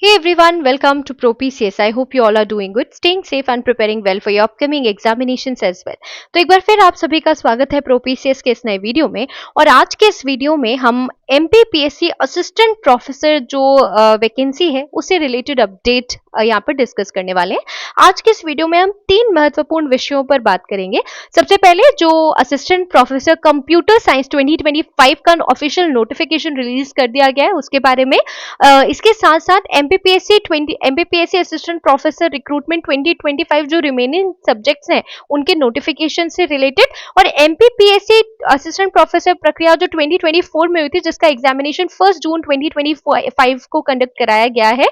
Hey everyone, welcome to ProPCS. I hope you all are doing good, staying safe and preparing well for your upcoming examinations as well. तो एक बार फिर आप सभी का स्वागत है ProPCS के इस नए वीडियो में। और आज के इस वीडियो में हम MPPSC असिस्टेंट प्रोफेसर जो वैकेंसी है उससे रिलेटेड अपडेट यहाँ पर डिस्कस करने वाले हैं। आज के इस वीडियो में हम 3 महत्वपूर्ण विषयों पर बात करेंगे। सबसे पहले जो असिस्टेंट प्रोफेसर कंप्यूटर साइंस 2025 का ऑफिशियल नोटिफिकेशन रिलीज कर दिया गया है उसके बारे में। इसके साथ साथ एमपीपीएससी असिस्टेंट प्रोफेसर रिक्रूटमेंट 2025 जो रिमेनिंग सब्जेक्ट्स हैं उनके नोटिफिकेशन से रिलेटेड, और एमपीपीएससी असिस्टेंट प्रोफेसर प्रक्रिया जो 2024 में हुई थी जिसका एग्जामिनेशन 1 जून 2025 को कंडक्ट कराया गया है,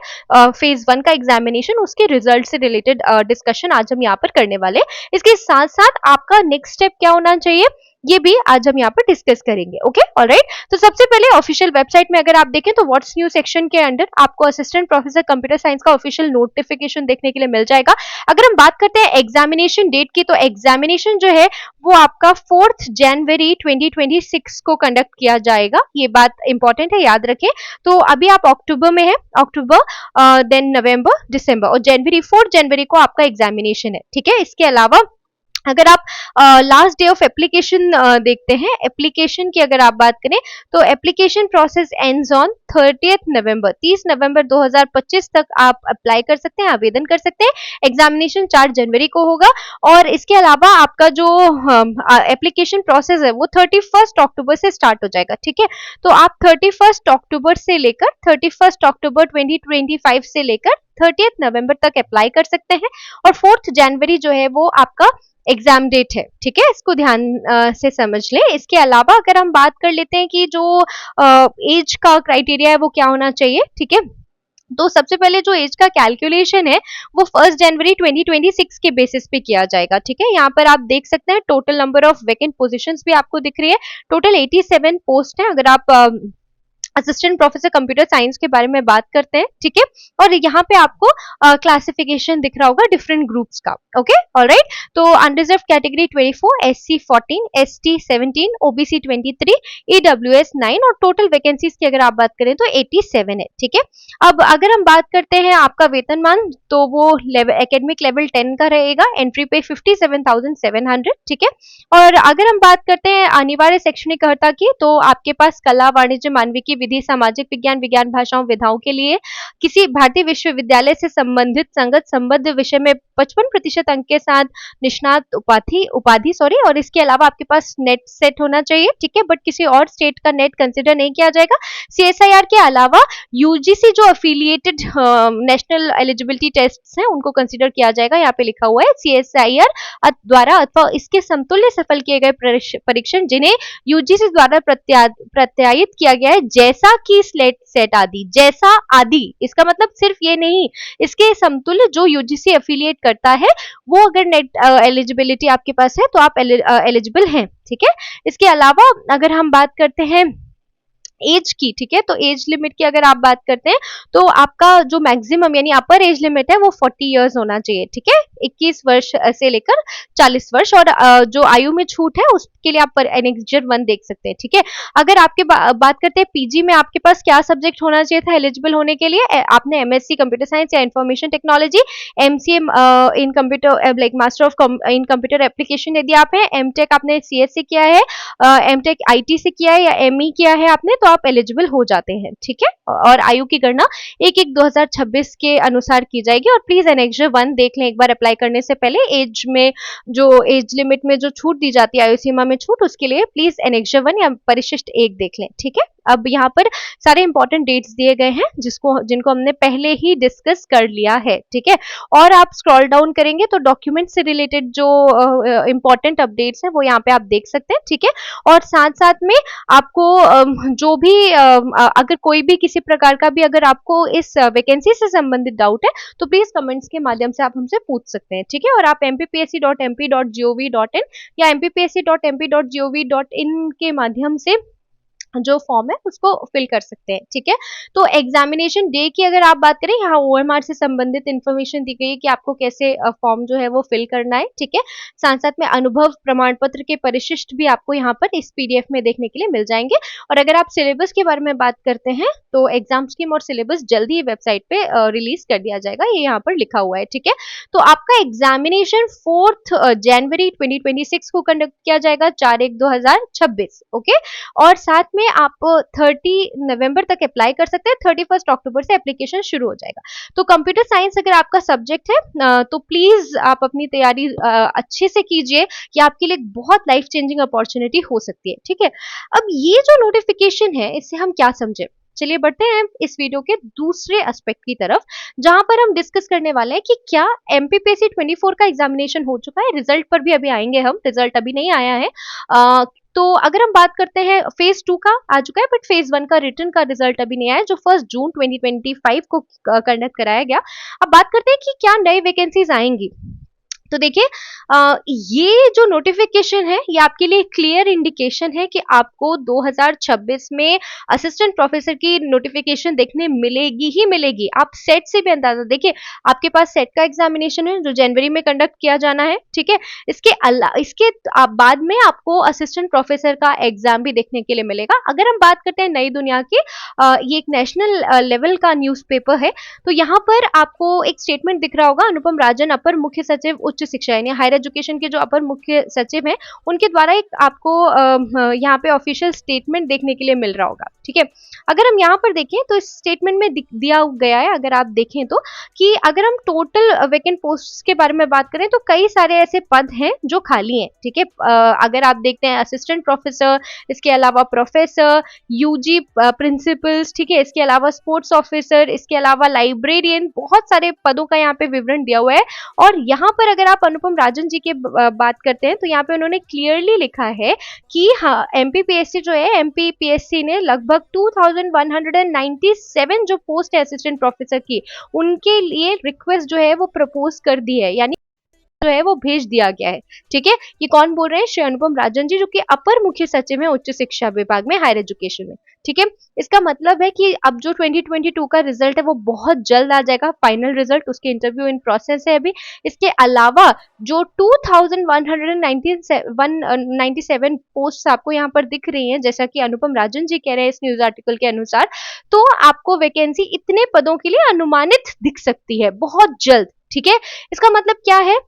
फेज 1 का एग्जामिनेशन, उसके रिजल्ट से रिलेटेड डिस्कशन आज हम यहाँ पर करने वाले। इसके साथ साथ आपका नेक्स्ट स्टेप क्या होना चाहिए ये भी आज हम यहाँ पर डिस्कस करेंगे। Okay, alright. तो सबसे पहले ऑफिशियल वेबसाइट में अगर आप देखें तो व्हाट्स न्यू सेक्शन के अंडर आपको असिस्टेंट प्रोफेसर कंप्यूटर साइंस का ऑफिशियल नोटिफिकेशन देखने के लिए मिल जाएगा। अगर हम बात करते हैं एग्जामिनेशन डेट की, तो एग्जामिनेशन जो है वो आपका 4 जनवरी 2026 को कंडक्ट किया जाएगा। ये बात इंपॉर्टेंट है, याद रखें। तो अभी आप अक्टूबर में है, अक्टूबर देन नवंबर, दिसंबर और जनवरी, 4 जनवरी को आपका एग्जामिनेशन है। ठीक है, इसके अलावा अगर आप लास्ट डे ऑफ एप्लीकेशन देखते हैं, एप्लीकेशन की अगर आप बात करें तो एप्लीकेशन प्रोसेस एंड्स ऑन 30 नवंबर, 30 नवंबर 2025 तक आप अप्लाई कर सकते हैं, आवेदन कर सकते हैं। एग्जामिनेशन 4 जनवरी को होगा। और इसके अलावा आपका जो एप्लीकेशन प्रोसेस है वो 31 अक्टूबर से स्टार्ट हो जाएगा। ठीक है, तो आप 31 अक्टूबर से लेकर 31 अक्टूबर 2025 से लेकर 30 नवंबर तक अप्लाई कर सकते हैं। और 4 जनवरी जो है वो आपका एग्जाम डेट है। ठीक है, इसको ध्यान से समझ लें। इसके अलावा अगर हम बात कर लेते हैं कि जो एज का क्राइटेरिया है वो क्या होना चाहिए। ठीक है, तो सबसे पहले जो एज का कैलकुलेशन है वो 1 जनवरी 2026 के बेसिस पे किया जाएगा। ठीक है, यहाँ पर आप देख सकते हैं total number of vacant positions भी आपको दिख रही है। टोटल 87 पोस्ट है अगर आप असिस्टेंट प्रोफेसर कंप्यूटर साइंस के बारे में बात करते हैं। ठीक है, और यहाँ पे आपको क्लासिफिकेशन दिख रहा होगा डिफरेंट ग्रुप्स का। Okay, alright. तो unreserved category 24, SC 14, ST 17, OBC 23, EWS 9 और टोटल वैकेंसीज की अगर आप बात करें तो 87 है। ठीक है, अब अगर हम बात करते हैं आपका वेतनमान तो वो एकेडमिक लेवल 10 का रहेगा। एंट्री पे 57,700। ठीक है, और अगर हम बात करते हैं अनिवार्य शैक्षणिक अर्हता की, तो आपके पास कला, वाणिज्य, मानविकी, विधि, सामाजिक विज्ञान, विज्ञान भाषाओं, विधाओं के लिए किसी भारतीय विश्वविद्यालय से संबंधित संगत संबद्ध विषय में 55% अंक के साथ निष्णात उपाधि और इसके अलावा आपके पास नेट सेट होना चाहिए। ठीक है, बट किसी और स्टेट का नेट कंसिडर नहीं किया जाएगा। सीएसआईआर के अलावा यूजीसी जो अफिलिएटेड नेशनल एलिजिबिलिटी टेस्ट हैं उनको कंसिडर किया जाएगा। यहाँ पे लिखा हुआ है सीएसआईआर द्वारा अथवा इसके समतुल्य सफल किए गए परीक्षण जिन्हें यूजीसी द्वारा प्रत्यायित किया गया है, जैसा कि स्लेट सेट आदि, जैसा आदि इसका मतलब सिर्फ ये नहीं, इसके समतुल्य जो यूजीसी एफिलिएट करता है वो अगर नेट एलिजिबिलिटी आपके पास है तो आप एलिजिबल हैं। ठीक है, इसके अलावा अगर हम बात करते हैं एज की, ठीक है, तो एज लिमिट की अगर आप बात करते हैं तो आपका जो मैक्सिमम यानी अपर एज लिमिट है वो 40 इयर्स होना चाहिए। ठीक है, 21 वर्ष से लेकर 40 वर्ष, और जो आयु में छूट है उसके लिए आप एनेक्सर 1 देख सकते हैं। ठीक है, अगर आपके बात करते हैं पीजी में आपके पास क्या सब्जेक्ट होना चाहिए था एलिजिबल होने के लिए, आपने एमएससी कंप्यूटर साइंस या information technology, MCA in computer like master of in computer application यदि आप है, एमटेक आपने सीएस से किया है, एमटेक आईटी से किया है या एमई किया है आपने, तो आप एलिजिबल हो जाते हैं। ठीक है, और आयु की गणना 1/1/2026 के अनुसार की जाएगी। और प्लीज एनेक्सर 1 देख लें एक बार अप्लाई करने से पहले। एज में जो एज लिमिट में जो छूट दी जाती है, आयु सीमा में छूट, उसके लिए प्लीज एनेक्सर 1 या परिशिष्ट 1 देख लें। ठीक है, अब यहाँ पर सारे इंपॉर्टेंट डेट्स दिए गए हैं जिनको हमने पहले ही डिस्कस कर लिया है। ठीक है, और आप स्क्रॉल डाउन करेंगे तो डॉक्यूमेंट से रिलेटेड जो इंपॉर्टेंट अपडेट्स हैं वो यहाँ पे आप देख सकते हैं। ठीक है, और साथ साथ में आपको जो भी अगर कोई भी किसी प्रकार का भी अगर आपको इस वैकेंसी से संबंधित डाउट है तो प्लीज कमेंट्स के माध्यम से आप हमसे पूछ सकते हैं। ठीक है, और आप mppsc.mp.gov.in या mppsc.mp.gov.in के माध्यम से जो फॉर्म है उसको फिल कर सकते हैं। ठीक है, तो एग्जामिनेशन डे की अगर आप बात करें, यहाँ ओएमआर से संबंधित इन्फॉर्मेशन दी गई है कि आपको कैसे फॉर्म जो है वो फिल करना है। ठीक है, साथ साथ में अनुभव प्रमाण पत्र के परिशिष्ट भी आपको यहाँ पर इस पीडीएफ में देखने के लिए मिल जाएंगे। और अगर आप सिलेबस के बारे में बात करते हैं तो एग्जाम स्कीम और सिलेबस जल्दी ही वेबसाइट पे रिलीज कर दिया जाएगा, ये यहाँ पर लिखा हुआ है। ठीक है, तो आपका एग्जामिनेशन 4 जनवरी 2026 को कंडक्ट किया जाएगा, 4/1/2026। ओके, और साथ में आप 30 नवंबर तक अप्लाई कर सकते हैं, 31 अक्टूबर से एप्लीकेशन शुरू हो जाएगा। तो कंप्यूटर साइंस अगर आपका सब्जेक्ट है तो प्लीज आप अपनी तैयारी अच्छे से कीजिए, ये आपके लिए बहुत लाइफ चेंजिंग अपॉर्चुनिटी हो सकती है। ठीक है, अब ये जो नोटिफिकेशन है इससे हम क्या समझे, चलिए बढ़ते हैं इस वीडियो के दूसरे एस्पेक्ट की तरफ, जहां पर हम डिस्कस करने वाले हैं कि क्या एमपीपीएससी 24 का एग्जामिनेशन हो चुका है। रिजल्ट पर भी अभी आएंगे हम, रिजल्ट अभी नहीं आया है। तो अगर हम बात करते हैं फेज 2 का आ चुका है, बट फेज 1 का रिटर्न का रिजल्ट अभी नहीं आया, जो 1 जून 2025 को कंडक्ट कराया गया। अब बात करते हैं कि क्या नई वैकेंसीज आएंगी। तो देखिए ये जो नोटिफिकेशन है ये आपके लिए क्लियर इंडिकेशन है कि आपको 2026 में असिस्टेंट प्रोफेसर की नोटिफिकेशन देखने मिलेगी ही मिलेगी। आप सेट से भी अंदाजा देखिए, आपके पास सेट का एग्जामिनेशन है जो जनवरी में कंडक्ट किया जाना है। ठीक है, इसके बाद में आपको असिस्टेंट प्रोफेसर का एग्जाम भी देखने के लिए मिलेगा। अगर हम बात करते हैं नई दुनिया की, ये एक नेशनल लेवल का न्यूज़पेपर है, तो यहाँ पर आपको एक स्टेटमेंट दिख रहा होगा, अनुपम राजन अपर मुख्य सचिव उच्च शिक्षा यानी हायर एजुकेशन के जो अपर मुख्य सचिव हैं उनके द्वारा एक आपको यहाँ पे ऑफिशियल स्टेटमेंट देखने के लिए मिल रहा होगा। ठीक है, अगर हम यहाँ पर देखें तो इस स्टेटमेंट में दिया गया है, अगर आप देखें तो, कि अगर हम टोटल वैकेंट पोस्ट के बारे में बात करें तो कई सारे ऐसे पद हैं जो खाली हैं। ठीक है, अगर आप देखते हैं असिस्टेंट प्रोफेसर, इसके अलावा प्रोफेसर, यूजी प्रिंसिपल्स, ठीक है, इसके अलावा स्पोर्ट्स ऑफिसर, इसके अलावा लाइब्रेरियन, बहुत सारे पदों का यहाँ पे विवरण दिया हुआ है। और यहाँ पर अगर आप अनुपम राजन जी की बात करते हैं तो यहाँ पे उन्होंने क्लियरली लिखा है कि हाँ, एमपीपीएससी जो है, एमपीपीएससी ने लगभग 2197 जो पोस्ट है असिस्टेंट प्रोफेसर की, उनके लिए रिक्वेस्ट जो है वो प्रपोज कर दी है, यानी जो है वो भेज दिया गया है। ठीक है, ये कौन बोल रहे हैं? श्री अनुपम राजन जी, जो कि अपर मुख्य सचिव है उच्च शिक्षा विभाग में, हायर एजुकेशन में। ठीक है, इसका मतलब है कि अब जो 2022 का रिजल्ट है वो बहुत जल्द आ जाएगा, फाइनल रिजल्ट, उसके इंटरव्यू इन प्रोसेस है अभी। इसके अलावा जो 2197 पोस्ट आपको यहाँ पर दिख रही हैं, जैसा कि अनुपम राजन जी कह रहे हैं इस न्यूज आर्टिकल के अनुसार, तो आपको वैकेंसी इतने पदों के लिए अनुमानित दिख सकती है बहुत जल्द। ठीक है, इसका मतलब क्या है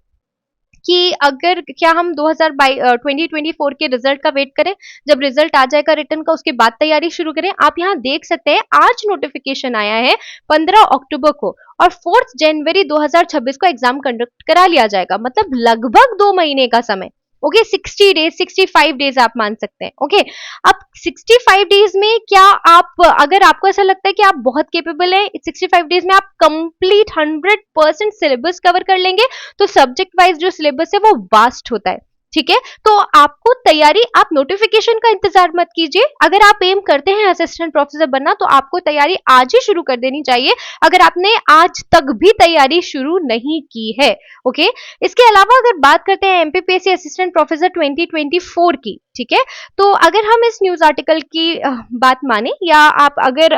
कि अगर क्या हम 2024 के रिजल्ट का वेट करें, जब रिजल्ट आ जाएगा रिटर्न का उसके बाद तैयारी शुरू करें। आप यहाँ देख सकते हैं आज नोटिफिकेशन आया है 15 अक्टूबर को, और 4 जनवरी 2026 को एग्जाम कंडक्ट करा लिया जाएगा, मतलब लगभग 2 महीने का समय। ओके, 60 डेज 65 डेज आप मान सकते हैं। ओके, अब 65 डेज में क्या आप, अगर आपको ऐसा लगता है कि आप बहुत केपेबल हैं, 65 डेज में आप कंप्लीट 100% सिलेबस कवर कर लेंगे, तो सब्जेक्ट वाइज जो सिलेबस है वो वास्ट होता है। ठीक है, तो आपको तैयारी, आप नोटिफिकेशन का इंतजार मत कीजिए। अगर आप एम करते हैं असिस्टेंट प्रोफेसर बनना तो आपको तैयारी आज ही शुरू कर देनी चाहिए, अगर आपने आज तक भी तैयारी शुरू नहीं की है। ओके, इसके अलावा अगर बात करते हैं एमपीपीएससी असिस्टेंट प्रोफेसर 2024 की, ठीक है, तो अगर हम इस न्यूज आर्टिकल की बात माने, या आप अगर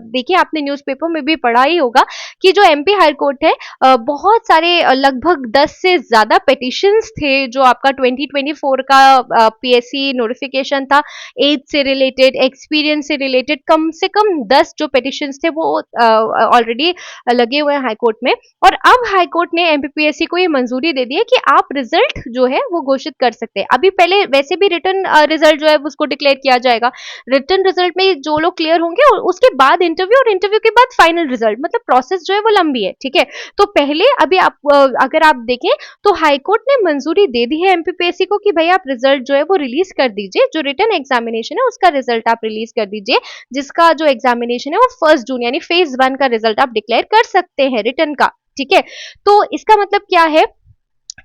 देखिए, आपने न्यूज़पेपर में भी पढ़ा ही होगा कि जो एमपी हाई कोर्ट है, बहुत सारे लगभग 10 से ज्यादा पिटिशंस थे जो आपका 2024 का पीएससी नोटिफिकेशन था, एज से रिलेटेड, एक्सपीरियंस से रिलेटेड, कम से कम 10 जो पिटिशंस थे वो ऑलरेडी लगे हुए हैं हाई कोर्ट में। और अब हाई कोर्ट ने एमपीपीएससी को ये मंजूरी दे दी है कि आप रिजल्ट जो है वो घोषित कर सकते हैं। अभी पहले वैसे भी रिटर्न रिजल्ट जो है उसको डिक्लेयर किया जाएगा, रिटर्न रिजल्ट में जो लोग क्लियर होंगे और उसके बाद इंटरव्यू, और इंटरव्यू के बाद फाइनल रिजल्ट, मतलब प्रोसेस जो है वो लंबी है। ठीक है, तो पहले अभी आप अगर आप देखें तो हाईकोर्ट ने मंजूरी दे दी है एमपीपीएससी को कि भाई आप रिजल्ट जो है वो रिलीज कर दीजिए, जो रिटर्न एग्जामिनेशन है उसका रिजल्ट आप रिलीज कर दीजिए, जिसका जो एग्जामिनेशन है वो 1 जून यानी फेज 1 का रिजल्ट आप डिक्लेयर कर सकते हैं रिटर्न का। ठीक है, तो इसका मतलब क्या है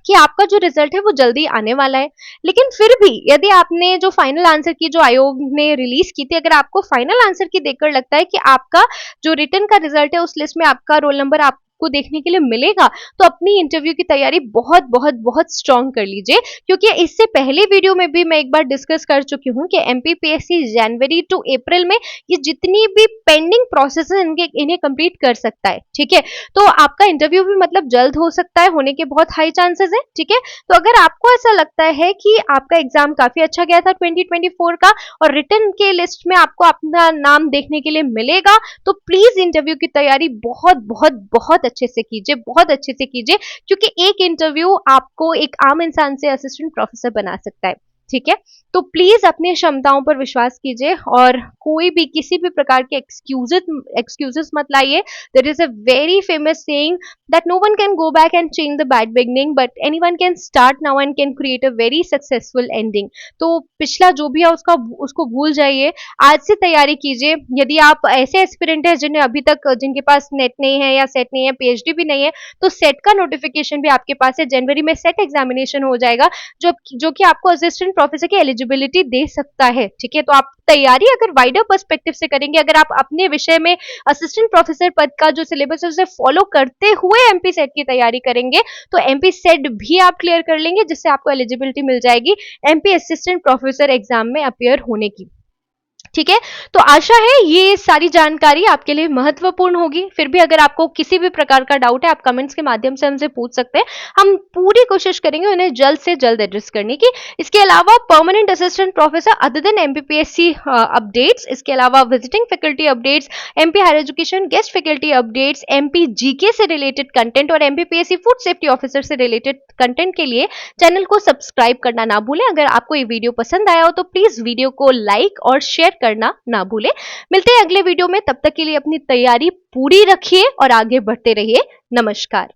कि आपका जो रिजल्ट है वो जल्दी आने वाला है। लेकिन फिर भी यदि आपने जो फाइनल आंसर की जो आयोग ने रिलीज की थी, अगर आपको फाइनल आंसर की देखकर लगता है कि आपका जो रिटर्न का रिजल्ट है उस लिस्ट में आपका रोल नंबर आपको आपको देखने के लिए मिलेगा, तो अपनी इंटरव्यू की तैयारी बहुत बहुत बहुत स्ट्रांग कर लीजिए, क्योंकि इससे पहले वीडियो में भी मैं एक बार डिस्कस कर चुकी हूँ कि एमपीपीएससी जनवरी टू अप्रैल में ये जितनी भी पेंडिंग प्रोसेस है इन्हें कंप्लीट कर सकता है। ठीक है, तो आपका इंटरव्यू भी मतलब जल्द हो सकता है, होने के बहुत हाई चांसेस है। ठीक है, तो अगर आपको ऐसा लगता है कि आपका एग्जाम काफी अच्छा गया था 2024 का और रिटन के लिस्ट में आपको अपना नाम देखने के लिए मिलेगा, तो प्लीज इंटरव्यू की तैयारी बहुत बहुत बहुत अच्छे से कीजिए, बहुत अच्छे से कीजिए, क्योंकि एक इंटरव्यू आपको एक आम इंसान से असिस्टेंट प्रोफेसर बना सकता है। ठीक है, तो प्लीज अपनी क्षमताओं पर विश्वास कीजिए और कोई भी किसी भी प्रकार के एक्सक्यूजेस मत लाइए। There is a very famous saying that no one can go back and change the bad beginning, but anyone can start now and can create a very successful ending. तो पिछला जो भी है उसको भूल जाइए, आज से तैयारी कीजिए। यदि आप ऐसे एस्पिरेंट हैं जिन्हें अभी तक जिनके पास नेट नहीं है या सेट नहीं है, पीएचडी भी नहीं है, तो सेट का नोटिफिकेशन भी आपके पास है। जनवरी में सेट एग्जामिनेशन हो जाएगा जो कि आपको असिस्टेंट प्रोफेसर की एलिजिबिलिटी दे सकता है। ठीक है, तो आप तैयारी अगर वाइडर पर्सपेक्टिव से करेंगे, अगर आप अपने विषय में असिस्टेंट प्रोफेसर पद का जो सिलेबस है उसे फॉलो करते हुए एमपी सेट की तैयारी करेंगे, तो एमपी सेट भी आप क्लियर कर लेंगे, जिससे आपको एलिजिबिलिटी मिल जाएगी एमपी असिस्टेंट प्रोफेसर एग्जाम में अपीयर होने की। ठीक है, तो आशा है ये सारी जानकारी आपके लिए महत्वपूर्ण होगी। फिर भी अगर आपको किसी भी प्रकार का डाउट है, आप कमेंट्स के माध्यम से हमसे पूछ सकते हैं, हम पूरी कोशिश करेंगे उन्हें जल्द से जल्द एड्रेस करने की। इसके अलावा permanent assistant professor other than MPPSC updates, इसके अलावा visiting faculty updates, MP higher education guest faculty updates, MP GK से रिलेटेड कंटेंट और एमपीपीएससी फूड सेफ्टी ऑफिसर से रिलेटेड कंटेंट के लिए चैनल को सब्सक्राइब करना ना भूलें। अगर आपको ये वीडियो पसंद आया हो तो प्लीज वीडियो को लाइक और शेयर करना ना भूलें। मिलते हैं अगले वीडियो में, तब तक के लिए अपनी तैयारी पूरी रखिए और आगे बढ़ते रहिए। नमस्कार।